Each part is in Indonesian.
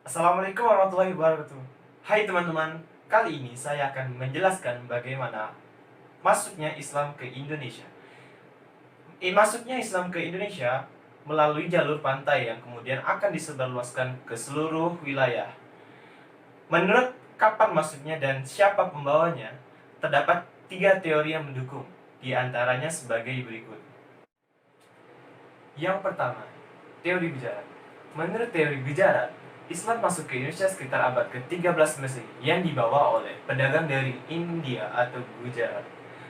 Assalamualaikum warahmatullahi wabarakatuh. Hai teman-teman, kali ini saya akan menjelaskan bagaimana masuknya Islam ke Indonesia. Masuknya Islam ke Indonesia melalui jalur pantai yang kemudian akan disebarluaskan ke seluruh wilayah. Menurut kapan masuknya dan siapa pembawanya, terdapat 3 teori yang mendukung, di antaranya sebagai berikut. Yang pertama, teori Gujarat. Menurut teori Gujarat, Islam masuk ke Indonesia sekitar abad ke-13 Masehi yang dibawa oleh pedagang dari India atau Gujarat.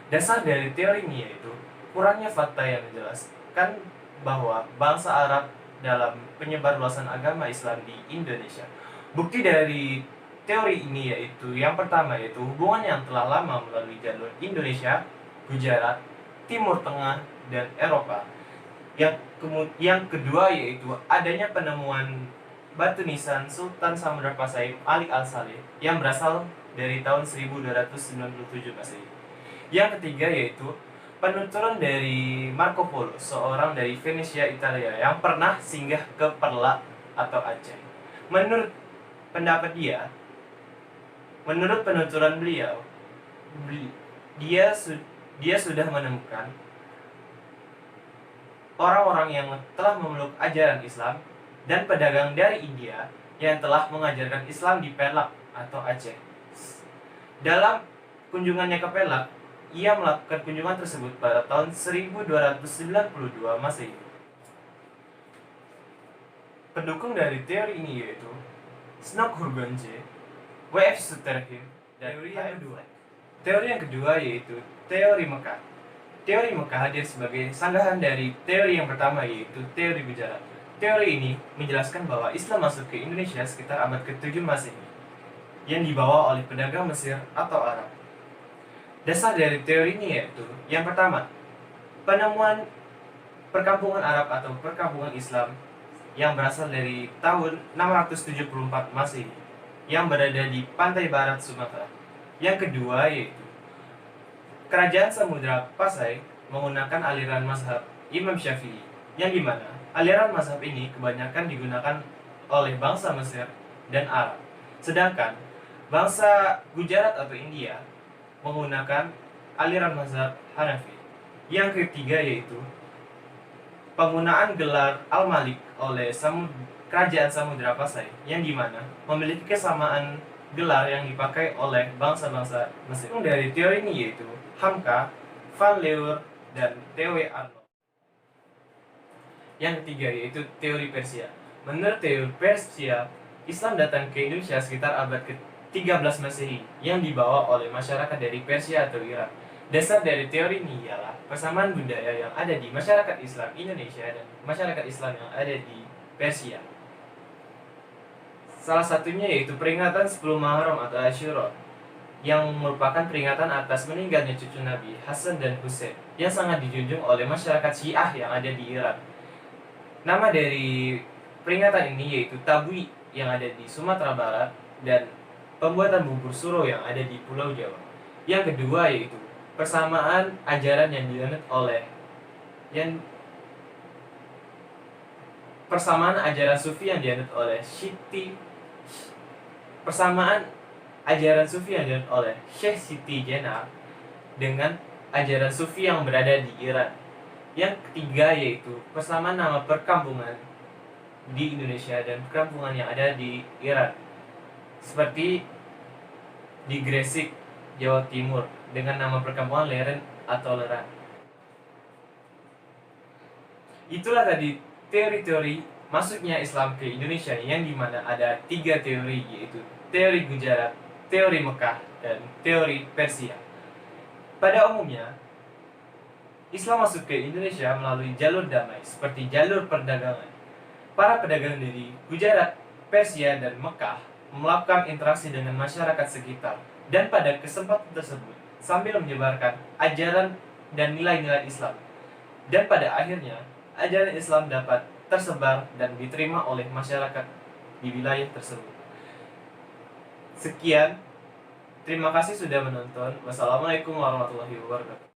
Dasar dari teori ini yaitu kurangnya fakta yang menjelaskan bahwa bangsa Arab dalam penyebar luasan agama Islam di Indonesia. Bukti dari teori ini yaitu yang pertama yaitu hubungan yang telah lama melalui jalur Indonesia, Gujarat, Timur Tengah, dan Eropa. Yang kedua yaitu adanya penemuan batu nisan Sultan Samudra Pasai Malik Al-Saleh yang berasal dari tahun 1297 Masehi. Yang ketiga yaitu penuturan dari Marco Polo, seorang dari Venesia, Italia yang pernah singgah ke Perla atau Aceh. Menurut pendapat menurut penuturan beliau, dia sudah menemukan orang-orang yang telah memeluk ajaran Islam dan pedagang dari India yang telah mengajarkan Islam di Perak atau Aceh. Dalam kunjungannya ke Perak, ia melakukan kunjungan tersebut pada tahun 1292 Masehi. Pendukung dari teori ini yaitu Snok Hurgonje, W.F. Sutterhim, dan teori yang kedua. Teori yang kedua yaitu teori Mekah. Teori Mekah hadir sebagai sanggahan dari teori yang pertama yaitu teori Gujarat. Teori ini menjelaskan bahwa Islam masuk ke Indonesia sekitar abad ke-7 Masehi yang dibawa oleh pedagang Mesir atau Arab. Dasar dari teori ini yaitu yang pertama, penemuan perkampungan Arab atau perkampungan Islam yang berasal dari tahun 674 Masehi yang berada di pantai barat Sumatera. Yang kedua yaitu Kerajaan Samudra Pasai menggunakan aliran mazhab Imam Syafi'i, yang dimana aliran mazhab ini kebanyakan digunakan oleh bangsa Mesir dan Arab. Sedangkan bangsa Gujarat atau India menggunakan aliran mazhab Hanafi. Yang ketiga yaitu penggunaan gelar Al-Malik oleh Kerajaan Samudra Pasai, yang dimana memiliki kesamaan gelar yang dipakai oleh bangsa-bangsa Mesir. Dari teori ini yaitu Hamka, Van Leeuwen, dan T.W. Arnold. Yang ketiga yaitu teori Persia. Menurut teori Persia, Islam datang ke Indonesia sekitar abad ke-13 Masehi yang dibawa oleh masyarakat dari Persia atau Irak. Dasar dari teori ini ialah persamaan budaya yang ada di masyarakat Islam Indonesia dan masyarakat Islam yang ada di Persia. Salah satunya yaitu peringatan 10 Muharram atau Asyura, yang merupakan peringatan atas meninggalnya cucu Nabi Hasan dan Hussein yang sangat dijunjung oleh masyarakat Syiah yang ada di Iran. Nama dari peringatan ini yaitu Tabui yang ada di Sumatera Barat dan pembuatan bubur suro yang ada di Pulau Jawa. Yang kedua yaitu persamaan ajaran yang dianut oleh persamaan ajaran sufi yang dianut oleh Syekh Siti Jenar dengan ajaran sufi yang berada di Iran. Yang ketiga yaitu persamaan nama perkampungan di Indonesia dan perkampungan yang ada di Iran, seperti di Gresik, Jawa Timur dengan nama perkampungan Leren atau Leran. Itulah tadi teori-teori masuknya Islam ke Indonesia, yang dimana ada 3 teori yaitu teori Gujarat, teori Mekah, dan teori Persia. Pada umumnya, Islam masuk ke Indonesia melalui jalur damai seperti jalur perdagangan. Para pedagang dari Gujarat, Persia, dan Mekah melakukan interaksi dengan masyarakat sekitar, dan pada kesempatan tersebut sambil menyebarkan ajaran dan nilai-nilai Islam. Dan pada akhirnya, ajaran Islam dapat tersebar dan diterima oleh masyarakat di wilayah tersebut. Sekian, terima kasih sudah menonton. Wassalamualaikum warahmatullahi wabarakatuh.